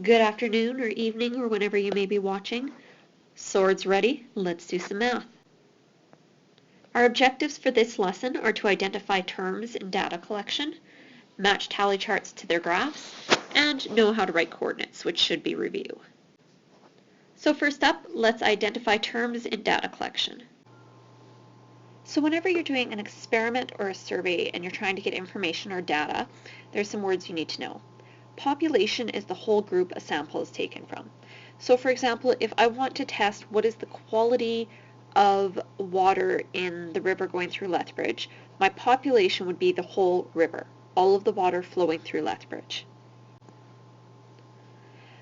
Good afternoon or evening or whenever you may be watching. Swords ready, let's do some math. Our objectives for this lesson are to identify terms in data collection, match tally charts to their graphs, and know how to write coordinates, which should be review. So first up, let's identify terms in data collection. So whenever you're doing an experiment or a survey and you're trying to get information or data, there's some words you need to know. Population is the whole group a sample is taken from. So for example, if I want to test what is the quality of water in the river going through Lethbridge, my population would be the whole river, all of the water flowing through Lethbridge.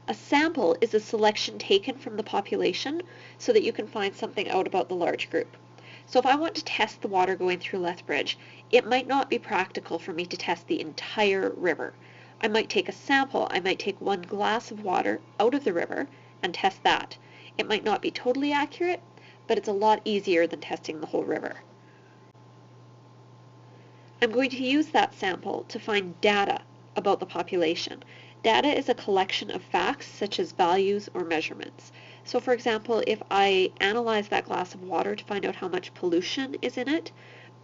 A sample is a selection taken from the population so that you can find something out about the large group. So if I want to test the water going through Lethbridge, it might not be practical for me to test the entire river. I might take a sample, I might take one glass of water out of the river and test that. It might not be totally accurate, but it's a lot easier than testing the whole river. I'm going to use that sample to find data about the population. Data is a collection of facts such as values or measurements. So for example, if I analyze that glass of water to find out how much pollution is in it,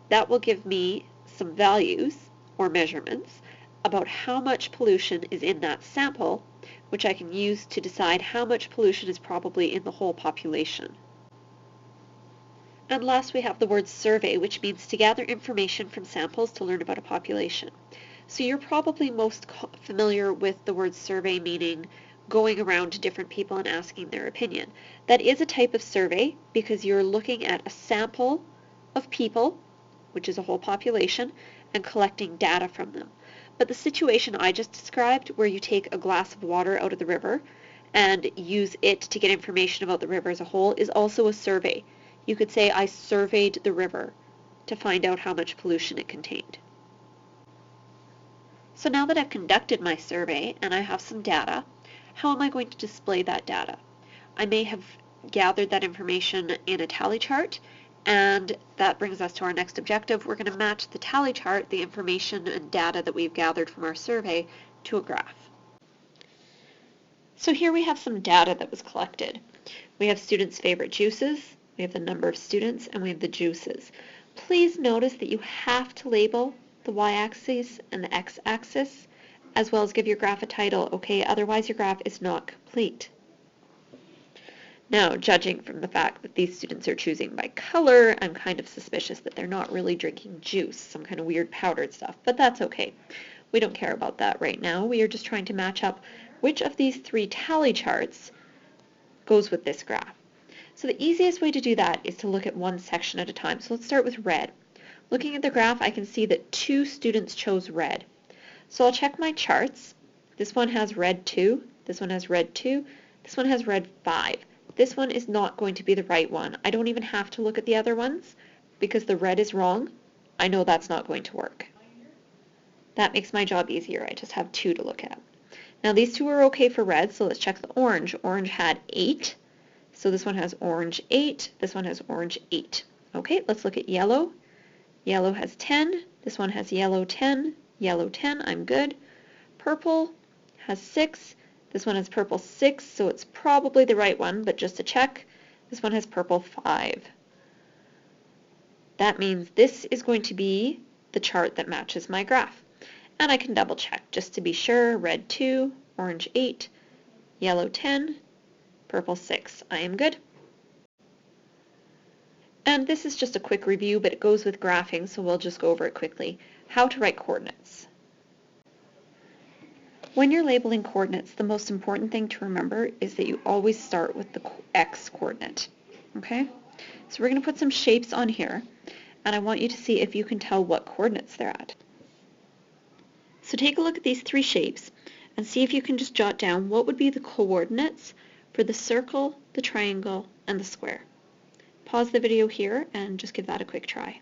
that will give me some values or measurements about how much pollution is in that sample, which I can use to decide how much pollution is probably in the whole population. And last we have the word survey, which means to gather information from samples to learn about a population. So you're probably most familiar with the word survey, meaning going around to different people and asking their opinion. That is a type of survey because you're looking at a sample of people, which is a whole population, and collecting data from them. But the situation I just described, where you take a glass of water out of the river and use it to get information about the river as a whole, is also a survey. You could say, I surveyed the river to find out how much pollution it contained. So now that I've conducted my survey and I have some data, how am I going to display that data? I may have gathered that information in a tally chart, and that brings us to our next objective. We're going to match the tally chart, the information and data that we've gathered from our survey, to a graph. So here we have some data that was collected. We have students' favorite juices, we have the number of students, and we have the juices. Please notice that you have to label the y-axis and the x-axis, as well as give your graph a title, okay? Otherwise your graph is not complete. Now, judging from the fact that these students are choosing by color, I'm kind of suspicious that they're not really drinking juice, some kind of weird powdered stuff, but that's okay. We don't care about that right now. We are just trying to match up which of these three tally charts goes with this graph. So the easiest way to do that is to look at one section at a time. So let's start with red. Looking at the graph, I can see that 2 students chose red. So I'll check my charts. This one has red 2, this one has red 2, this one has red 5. This one is not going to be the right one. I don't even have to look at the other ones because the red is wrong. I know that's not going to work. That makes my job easier. I just have 2 to look at. Now these 2 are okay for red, so let's check the orange. Orange had 8. So this one has orange 8, this one has orange 8. Okay, let's look at yellow. Yellow has 10, this one has yellow 10, yellow 10, I'm good. Purple has 6, this one has purple 6, so it's probably the right one, but just to check, this one has purple 5. That means this is going to be the chart that matches my graph. And I can double check just to be sure. Red 2, orange 8, yellow 10, purple 6. I am good. And this is just a quick review, but it goes with graphing, so we'll just go over it quickly. How to write coordinates. When you're labeling coordinates, the most important thing to remember is that you always start with the x coordinate. Okay? So we're going to put some shapes on here, and I want you to see if you can tell what coordinates they're at. So take a look at these 3 shapes and see if you can just jot down what would be the coordinates for the circle, the triangle, and the square. Pause the video here and just give that a quick try.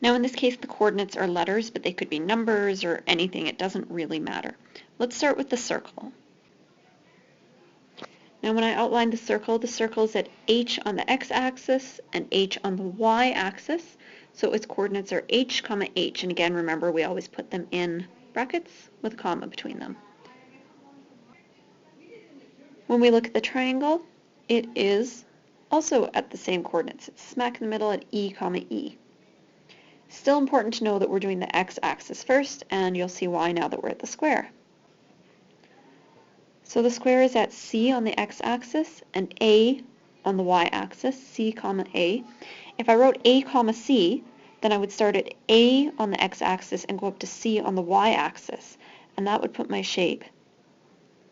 Now in this case the coordinates are letters, but they could be numbers or anything. It doesn't really matter. Let's start with the circle. Now when I outline the circle is at h on the x-axis and h on the y-axis. So its coordinates are h, comma h, and again, remember, we always put them in brackets with a comma between them. When we look at the triangle, it is also at the same coordinates. It's smack in the middle at e, comma e. Still important to know that we're doing the x-axis first, and you'll see why now that we're at the square. So the square is at C on the x-axis and A on the y-axis, C, comma A. If I wrote A, comma C, then I would start at A on the x-axis and go up to C on the y-axis, and that would put my shape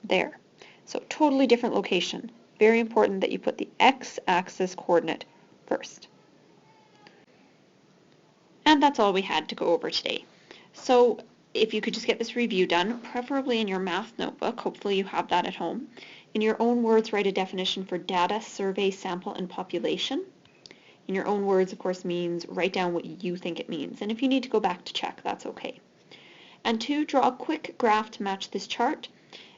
there. So totally different location. Very important that you put the x-axis coordinate first. And that's all we had to go over today. So if you could just get this review done, preferably in your math notebook, hopefully you have that at home. In your own words, write a definition for data, survey, sample, and population. In your own words, of course, means write down what you think it means. And if you need to go back to check, that's okay. And 2, draw a quick graph to match this chart.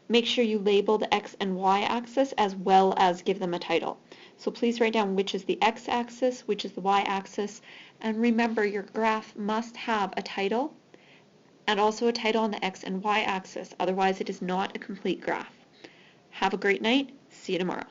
Make sure you label the x and y axis as well as give them a title. So please write down which is the x-axis, which is the y-axis, and remember your graph must have a title and also a title on the x and y axis. Otherwise, it is not a complete graph. Have a great night. See you tomorrow.